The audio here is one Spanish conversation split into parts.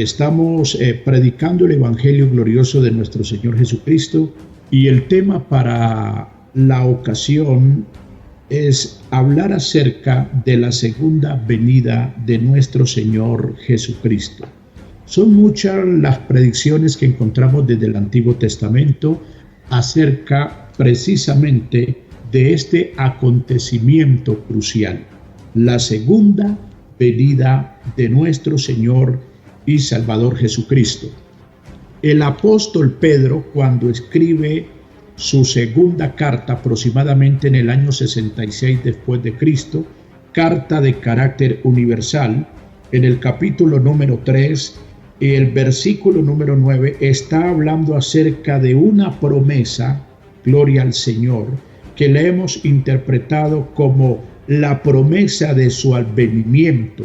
Estamos predicando el Evangelio glorioso de nuestro Señor Jesucristo y el tema para la ocasión es hablar acerca de la segunda venida de nuestro Señor Jesucristo. Son muchas las predicciones que encontramos desde el Antiguo Testamento acerca precisamente de este acontecimiento crucial, la segunda venida de nuestro Señor y Salvador Jesucristo. El apóstol Pedro, cuando escribe su segunda carta aproximadamente en el año 66 después de Cristo, carta de carácter universal, en el capítulo número 3, el versículo número 9, está hablando acerca de una promesa, gloria al Señor, que le hemos interpretado como la promesa de su advenimiento,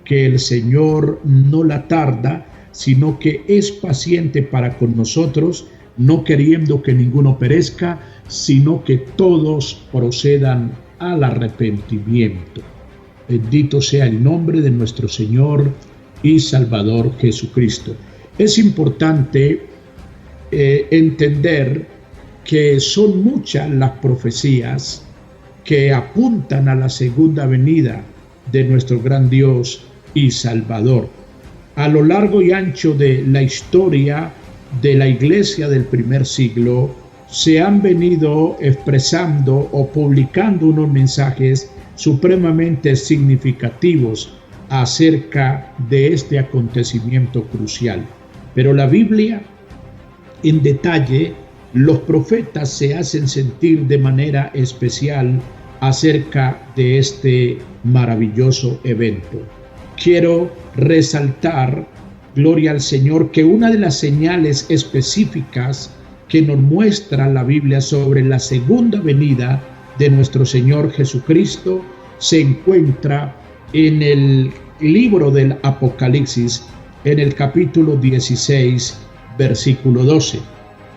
que el Señor no la tarda, sino que es paciente para con nosotros, no queriendo que ninguno perezca, sino que todos procedan al arrepentimiento. Bendito sea el nombre de nuestro Señor y Salvador Jesucristo. Es importante entender que son muchas las profecías que apuntan a la segunda venida de nuestro gran Dios y Salvador. A lo largo y ancho de la historia de la iglesia del primer siglo, se han venido expresando o publicando unos mensajes supremamente significativos acerca de este acontecimiento crucial. Pero la Biblia, en detalle, los profetas se hacen sentir de manera especial acerca de este maravilloso evento. Quiero resaltar, gloria al Señor, que una de las señales específicas que nos muestra la Biblia sobre la segunda venida de nuestro Señor Jesucristo se encuentra en el libro del Apocalipsis, en el capítulo 16, versículo 12.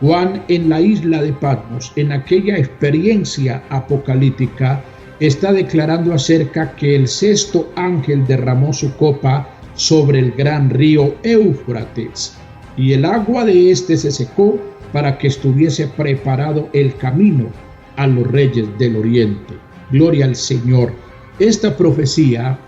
Juan, en la isla de Patmos, en aquella experiencia apocalíptica, está declarando acerca que el sexto ángel derramó su copa sobre el gran río Éufrates, y el agua de éste se secó para que estuviese preparado el camino a los reyes del oriente. Gloria al Señor. Esta profecía,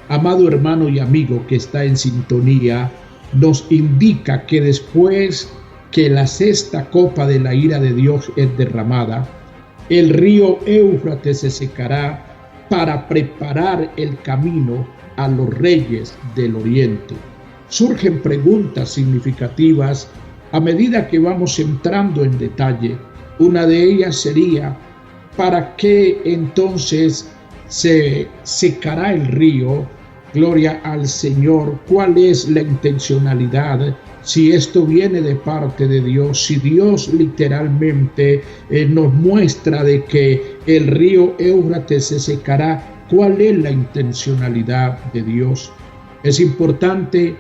amado hermano y amigo que está en sintonía, nos indica que después que la sexta copa de la ira de Dios es derramada, el río Éufrates se secará para preparar el camino a los reyes del oriente. Surgen preguntas significativas a medida que vamos entrando en detalle. Una de ellas sería, ¿para qué entonces se secará el río? Gloria al Señor. ¿Cuál es la intencionalidad? Si esto viene de parte de Dios, si Dios literalmente nos muestra de que el río Éufrates se secará, ¿cuál es la intencionalidad de Dios? Es importante,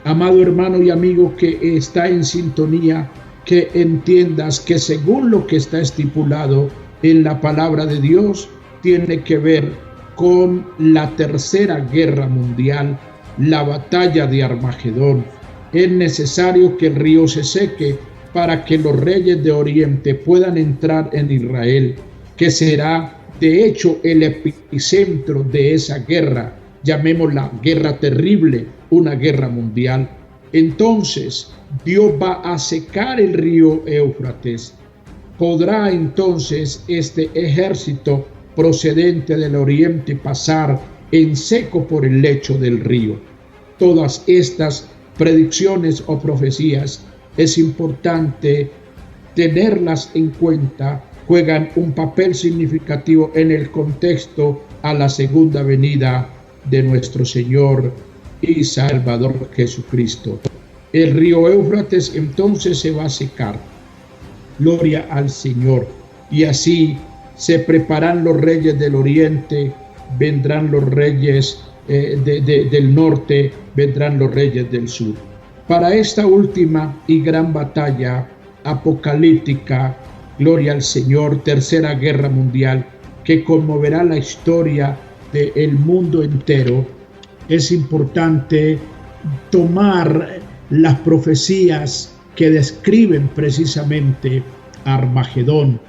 amado hermano y amigo que está en sintonía, que entiendas que según lo que está estipulado en la palabra de Dios, tiene que ver con la tercera guerra mundial, la batalla de Armagedón. Es necesario que el río se seque para que los reyes de Oriente puedan entrar en Israel, que será de hecho el epicentro de esa guerra, llamémosla guerra terrible, una guerra mundial. Entonces Dios va a secar el río Éufrates. ¿Podrá entonces este ejército procedente del oriente pasar en seco por el lecho del río? Todas estas predicciones o profecías es importante tenerlas en cuenta, juegan un papel significativo en el contexto a la segunda venida de nuestro Señor y Salvador Jesucristo. El río Éufrates entonces se va a secar. Gloria al Señor. Y así se preparan los reyes del oriente, vendrán los reyes del norte, vendrán los reyes del sur. Para esta última y gran batalla apocalíptica, gloria al Señor, tercera guerra mundial, que conmoverá la historia del mundo entero, es importante tomar las profecías que describen precisamente Armagedón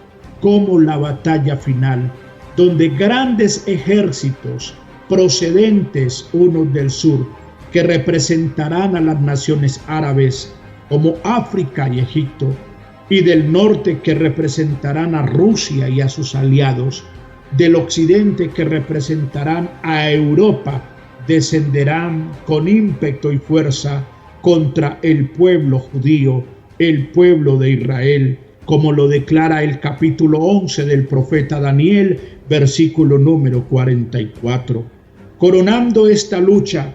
como la batalla final, donde grandes ejércitos procedentes unos del sur, que representarán a las naciones árabes como África y Egipto, y del norte, que representarán a Rusia y a sus aliados, del occidente, que representarán a Europa, descenderán con ímpetu y fuerza contra el pueblo judío, el pueblo de Israel, como lo declara el capítulo 11 del profeta Daniel, versículo número 44. Coronando esta lucha,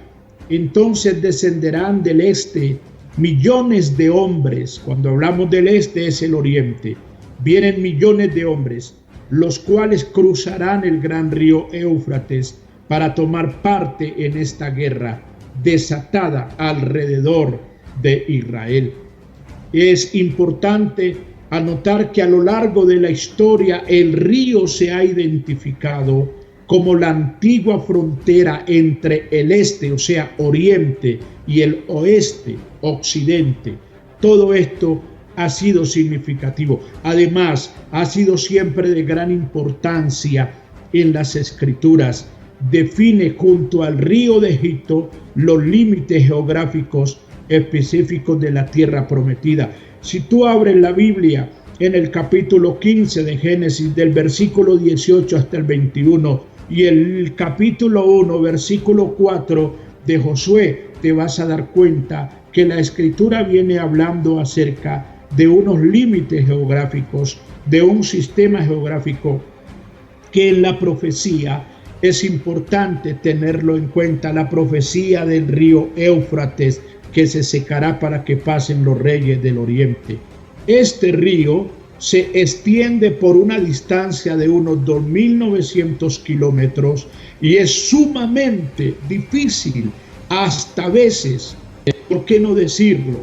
entonces descenderán del este millones de hombres. Cuando hablamos del este es el oriente. Vienen millones de hombres, los cuales cruzarán el gran río Éufrates para tomar parte en esta guerra desatada alrededor de Israel. Es importante anotar que a lo largo de la historia el río se ha identificado como la antigua frontera entre el este, o sea, oriente, y el oeste, occidente. Todo esto ha sido significativo. Además, ha sido siempre de gran importancia en las Escrituras. Define junto al río de Egipto los límites geográficos específicos de la tierra prometida. Si tú abres la Biblia en el capítulo 15 de Génesis, del versículo 18 hasta el 21, y el capítulo 1, versículo 4 de Josué, te vas a dar cuenta que la Escritura viene hablando acerca de unos límites geográficos, de un sistema geográfico que en la profecía es importante tenerlo en cuenta. La profecía del río Éufrates, que se secará para que pasen los reyes del oriente. Este río se extiende por una distancia de unos 2.900 kilómetros y es sumamente difícil, hasta veces, ¿por qué no decirlo?,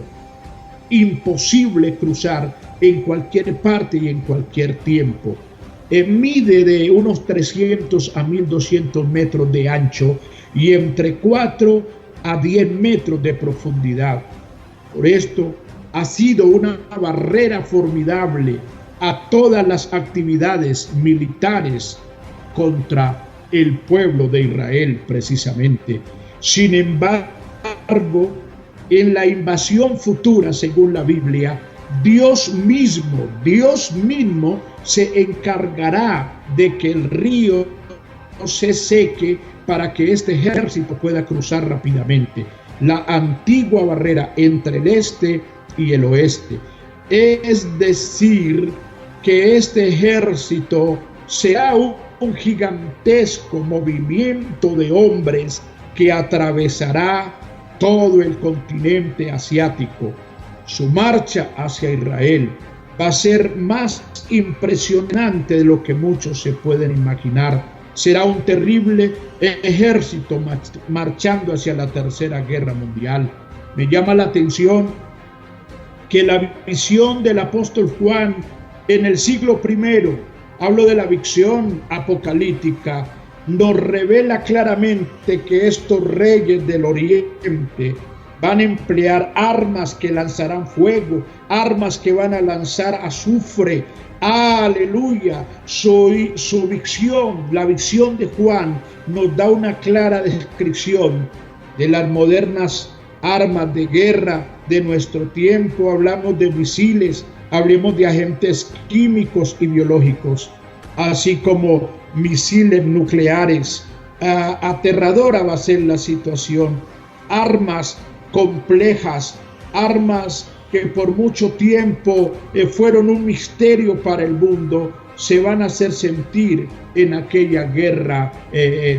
imposible cruzar en cualquier parte y en cualquier tiempo. Mide de unos 300 a 1.200 metros de ancho y entre 4 a 10 metros de profundidad. Por esto ha sido una barrera formidable a todas las actividades militares contra el pueblo de Israel precisamente. Sin embargo, en la invasión futura, según la Biblia, Dios mismo se encargará de que el río se seque para que este ejército pueda cruzar rápidamente la antigua barrera entre el este y el oeste. Es decir, que este ejército será un gigantesco movimiento de hombres que atravesará todo el continente asiático. Su marcha hacia Israel va a ser más impresionante de lo que muchos se pueden imaginar. Será un terrible ejército marchando hacia la Tercera Guerra Mundial. Me llama la atención que la visión del apóstol Juan en el siglo I, hablo de la visión apocalíptica, nos revela claramente que estos reyes del oriente van a emplear armas que lanzarán fuego, armas que van a lanzar azufre. Aleluya. Su visión, la visión de Juan, nos da una clara descripción de las modernas armas de guerra de nuestro tiempo. Hablamos de misiles, hablemos de agentes químicos y biológicos, así como misiles nucleares. Aterradora va a ser la situación. Armas complejas, armas que por mucho tiempo fueron un misterio para el mundo, se van a hacer sentir en aquella guerra,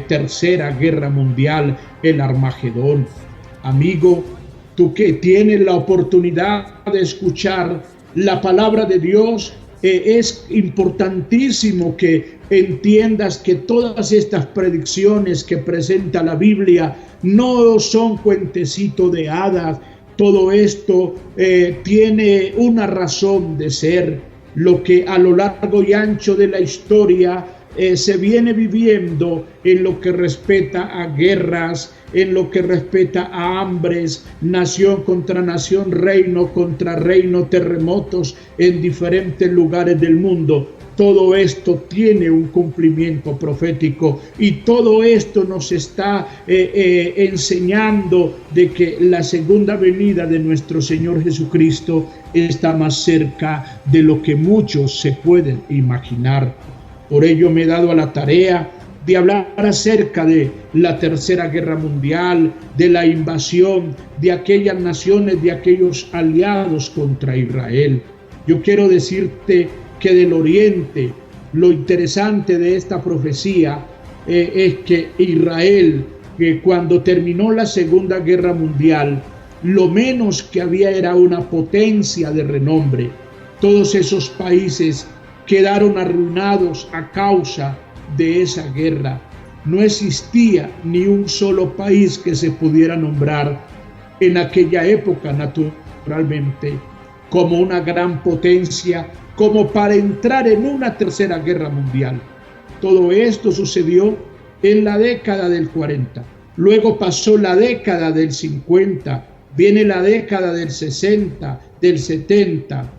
Tercera Guerra Mundial, el Armagedón. Amigo, tú que tienes la oportunidad de escuchar la palabra de Dios, es importantísimo que entiendas que todas estas predicciones que presenta la Biblia no son cuentecitos de hadas. Todo esto tiene una razón de ser. Lo que a lo largo y ancho de la historia se viene viviendo en lo que respecta a guerras, en lo que respecta a hambres, nación contra nación, reino contra reino, terremotos en diferentes lugares del mundo. Todo esto tiene un cumplimiento profético y todo esto nos está enseñando de que la segunda venida de nuestro Señor Jesucristo está más cerca de lo que muchos se pueden imaginar. Por ello me he dado a la tarea de hablar acerca de la Tercera Guerra Mundial, de la invasión de aquellas naciones, de aquellos aliados contra Israel. Yo quiero decirte que del Oriente, lo interesante de esta profecía es que Israel, que cuando terminó la Segunda Guerra Mundial, lo menos que había era una potencia de renombre. Todos esos países quedaron arruinados a causa de esa guerra. No existía ni un solo país que se pudiera nombrar en aquella época, naturalmente, como una gran potencia, como para entrar en una tercera guerra mundial. Todo esto sucedió en la década del 40. Luego pasó la década del 50, viene la década del 60, del 70,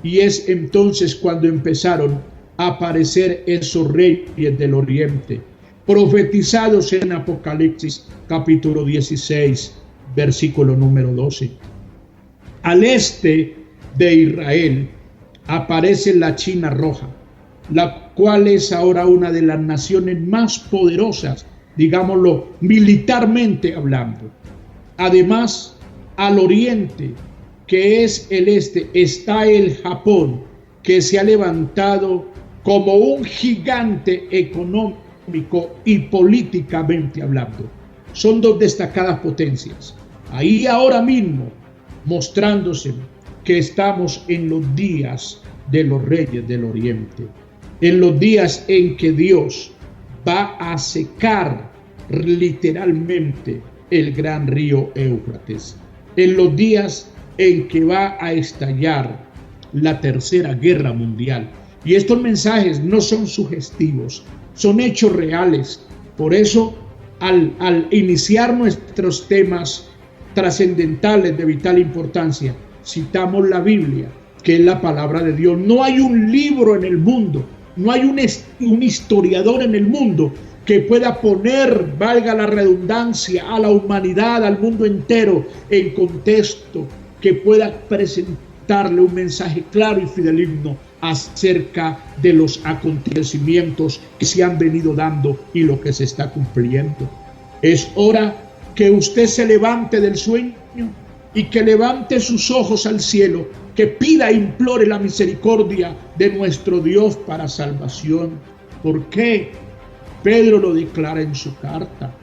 y es entonces cuando empezaron a aparecer esos reyes del Oriente, profetizados en Apocalipsis capítulo 16, versículo número 12. Al este de Israel aparece la China Roja, la cual es ahora una de las naciones más poderosas, digámoslo, militarmente hablando. Además, al oriente, que es el este, está el Japón, que se ha levantado como un gigante económico y políticamente hablando. Son dos destacadas potencias. Ahí ahora mismo, mostrándose que estamos en los días de los reyes del Oriente, en los días en que Dios va a secar literalmente el gran río Éufrates, en los días en que va a estallar la Tercera Guerra Mundial. Y estos mensajes no son sugestivos, son hechos reales. Por eso, al iniciar nuestros temas trascendentales de vital importancia, citamos la Biblia, que es la palabra de Dios. No hay un libro en el mundo, no hay un historiador en el mundo que pueda poner, valga la redundancia, a la humanidad, al mundo entero, en contexto, que pueda presentarle un mensaje claro y fidedigno acerca de los acontecimientos que se han venido dando y lo que se está cumpliendo. Es hora que usted se levante del sueño y que levante sus ojos al cielo, que pida e implore la misericordia de nuestro Dios para salvación. ¿Por qué? Pedro lo declara en su carta.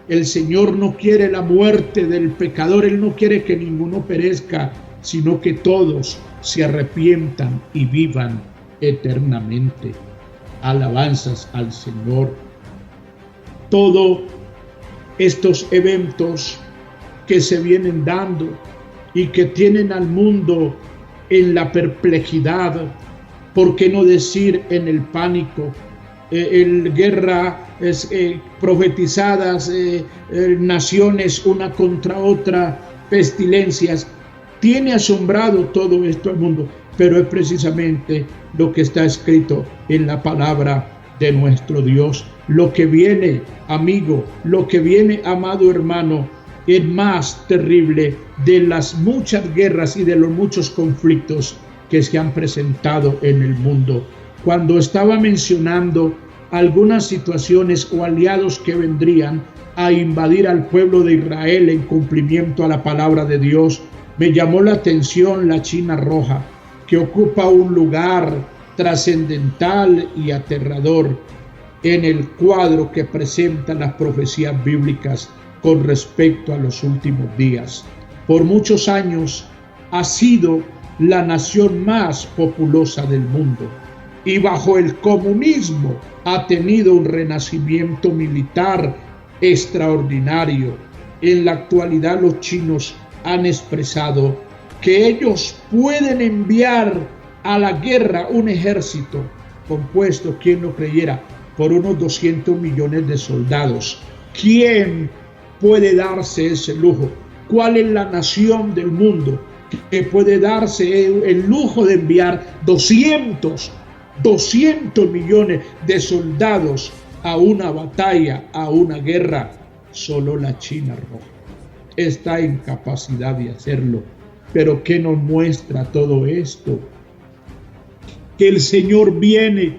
El Señor no quiere la muerte del pecador, Él no quiere que ninguno perezca, sino que todos se arrepientan y vivan eternamente. Alabanzas al Señor. Todos estos eventos que se vienen dando y que tienen al mundo en la perplejidad, ¿por qué no decir en el pánico? Guerra profetizadas, naciones una contra otra, pestilencias. Tiene asombrado todo esto al mundo, pero es precisamente lo que está escrito en la palabra de nuestro Dios. Lo que viene, amigo, lo que viene, amado hermano, es más terrible de las muchas guerras y de los muchos conflictos que se han presentado en el mundo. Cuando estaba mencionando algunas situaciones o aliados que vendrían a invadir al pueblo de Israel en cumplimiento a la palabra de Dios, me llamó la atención la China Roja, que ocupa un lugar trascendental y aterrador en el cuadro que presenta las profecías bíblicas con respecto a los últimos días. Por muchos años ha sido la nación más populosa del mundo y bajo el comunismo ha tenido un renacimiento militar extraordinario. En la actualidad los chinos han expresado que ellos pueden enviar a la guerra un ejército compuesto, quien lo creyera, por unos 200 millones de soldados. ¿Quién puede darse ese lujo? ¿Cuál es la nación del mundo que puede darse el lujo de enviar 200 millones de soldados a una batalla, a una guerra? Solo la China roja está en capacidad de hacerlo. Pero ¿qué nos muestra todo esto? Que el Señor viene,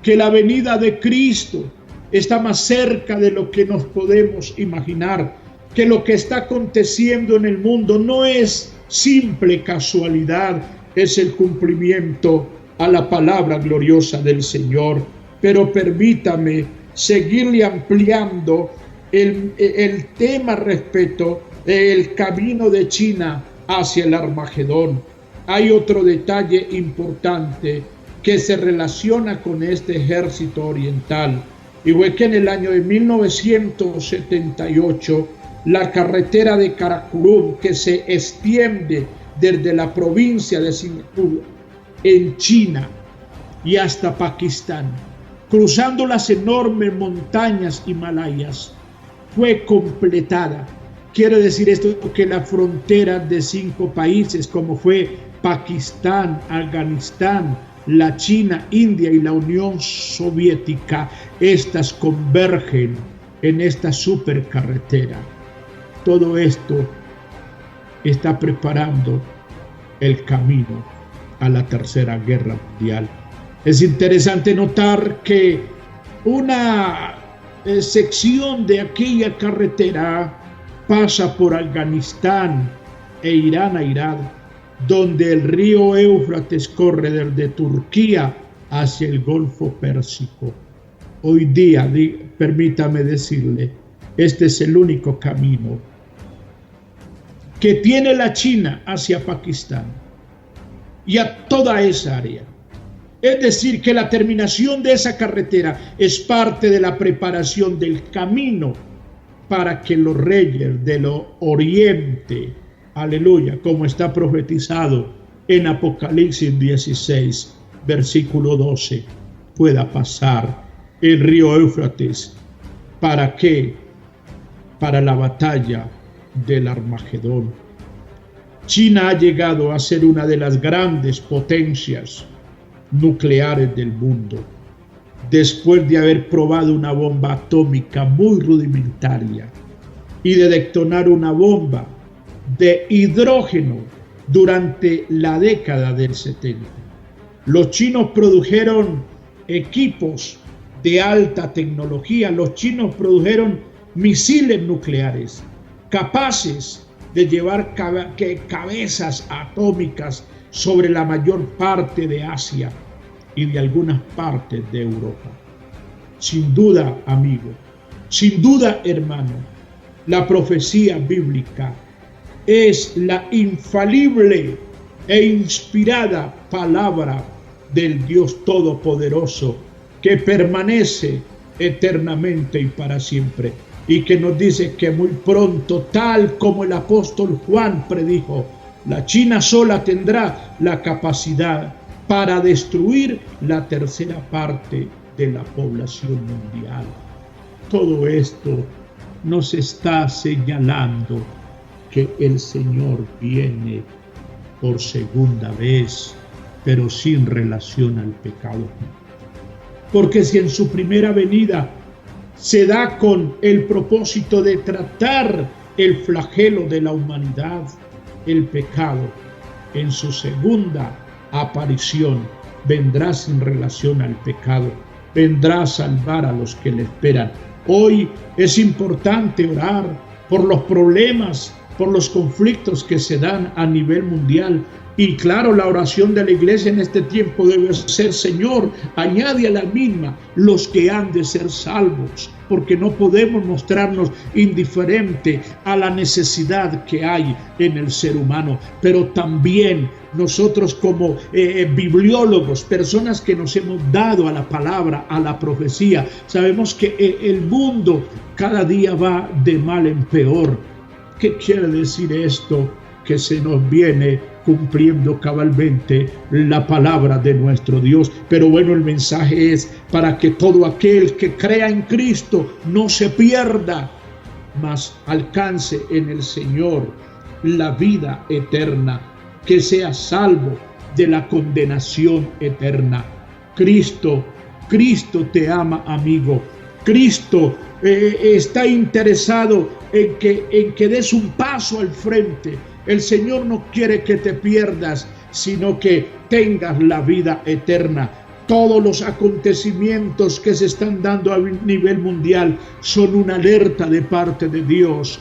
que la venida de Cristo está más cerca de lo que nos podemos imaginar, que lo que está aconteciendo en el mundo no es simple casualidad, es el cumplimiento a la palabra gloriosa del Señor. Pero permítame seguirle ampliando el tema respecto del camino de China hacia el Armagedón. Hay otro detalle importante que se relaciona con este ejército oriental, y fue que en el año de 1978 la carretera de Karakorum, que se extiende desde la provincia de Singapur en China y hasta Pakistán, cruzando las enormes montañas himalayas, fue completada. Quiere decir esto que la frontera de 5 países como fue Pakistán, Afganistán, la China, India y la Unión Soviética, estas convergen en esta supercarretera. Todo esto está preparando el camino a la Tercera Guerra Mundial. Es interesante notar que una sección de aquella carretera pasa por Afganistán e Irán a Irak, donde el río Éufrates corre desde Turquía hacia el Golfo Pérsico. Hoy día, permítame decirle, este es el único camino que tiene la China hacia Pakistán y a toda esa área. Es decir, que la terminación de esa carretera es parte de la preparación del camino para que los reyes del oriente, aleluya, como está profetizado en Apocalipsis 16, versículo 12, pueda pasar el río Éufrates. ¿Para qué? Para la batalla del Armagedón. China ha llegado a ser una de las grandes potencias nucleares del mundo, después de haber probado una bomba atómica muy rudimentaria y de detonar una bomba de hidrógeno durante la década del 70. Los chinos produjeron equipos de alta tecnología, los chinos produjeron misiles nucleares capaces de llevar cabezas atómicas sobre la mayor parte de Asia y de algunas partes de Europa. Sin duda, amigo, sin duda, hermano, la profecía bíblica es la infalible e inspirada palabra del Dios Todopoderoso que permanece eternamente y para siempre, y que nos dice que muy pronto, tal como el apóstol Juan predijo, la China sola tendrá la capacidad para destruir la tercera parte de la población mundial. Todo esto nos está señalando que el Señor viene por segunda vez, pero sin relación al pecado. Porque si en su primera venida se da con el propósito de tratar el flagelo de la humanidad, el pecado, en su segunda aparición vendrá sin relación al pecado, vendrá a salvar a los que le esperan. Hoy es importante orar por los problemas, por los conflictos que se dan a nivel mundial. Y claro, la oración de la iglesia en este tiempo debe ser: Señor, añade a la misma los que han de ser salvos, porque no podemos mostrarnos indiferentes a la necesidad que hay en el ser humano. Pero también nosotros como bibliólogos, personas que nos hemos dado a la palabra, a la profecía, sabemos que el mundo cada día va de mal en peor. ¿Qué quiere decir esto? Que se nos viene cumpliendo cabalmente la palabra de nuestro Dios. Pero bueno, el mensaje es para que todo aquel que crea en Cristo no se pierda, mas alcance en el Señor la vida eterna, que sea salvo de la condenación eterna. Cristo te ama, amigo. Cristo está interesado en que des un paso al frente. El Señor no quiere que te pierdas, sino que tengas la vida eterna. Todos los acontecimientos que se están dando a nivel mundial son una alerta de parte de Dios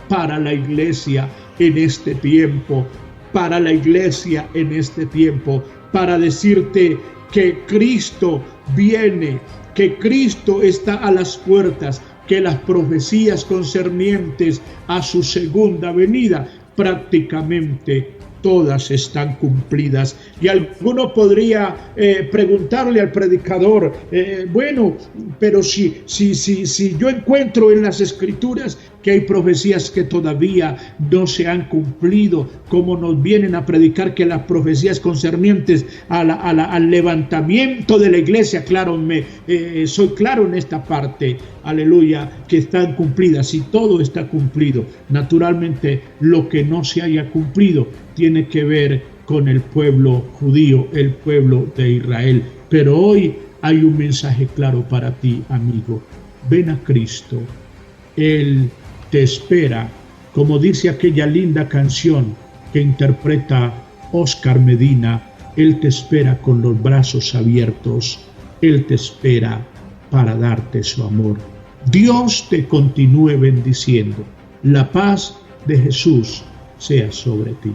para la iglesia en este tiempo, para la iglesia en este tiempo, para decirte que Cristo viene, que Cristo está a las puertas, que las profecías concernientes a su segunda venida prácticamente todas están cumplidas. Y alguno podría preguntarle al predicador, bueno, pero si yo encuentro en las Escrituras que hay profecías que todavía no se han cumplido, como nos vienen a predicar que las profecías concernientes al levantamiento de la iglesia, claro, soy claro en esta parte, aleluya, que están cumplidas, y todo está cumplido. Naturalmente, lo que no se haya cumplido tiene que ver con el pueblo judío, el pueblo de Israel. Pero hoy hay un mensaje claro para ti, amigo. Ven a Cristo. Él te espera, como dice aquella linda canción que interpreta Oscar Medina. Él te espera con los brazos abiertos. Él te espera para darte su amor. Dios te continúe bendiciendo. La paz de Jesús sea sobre ti.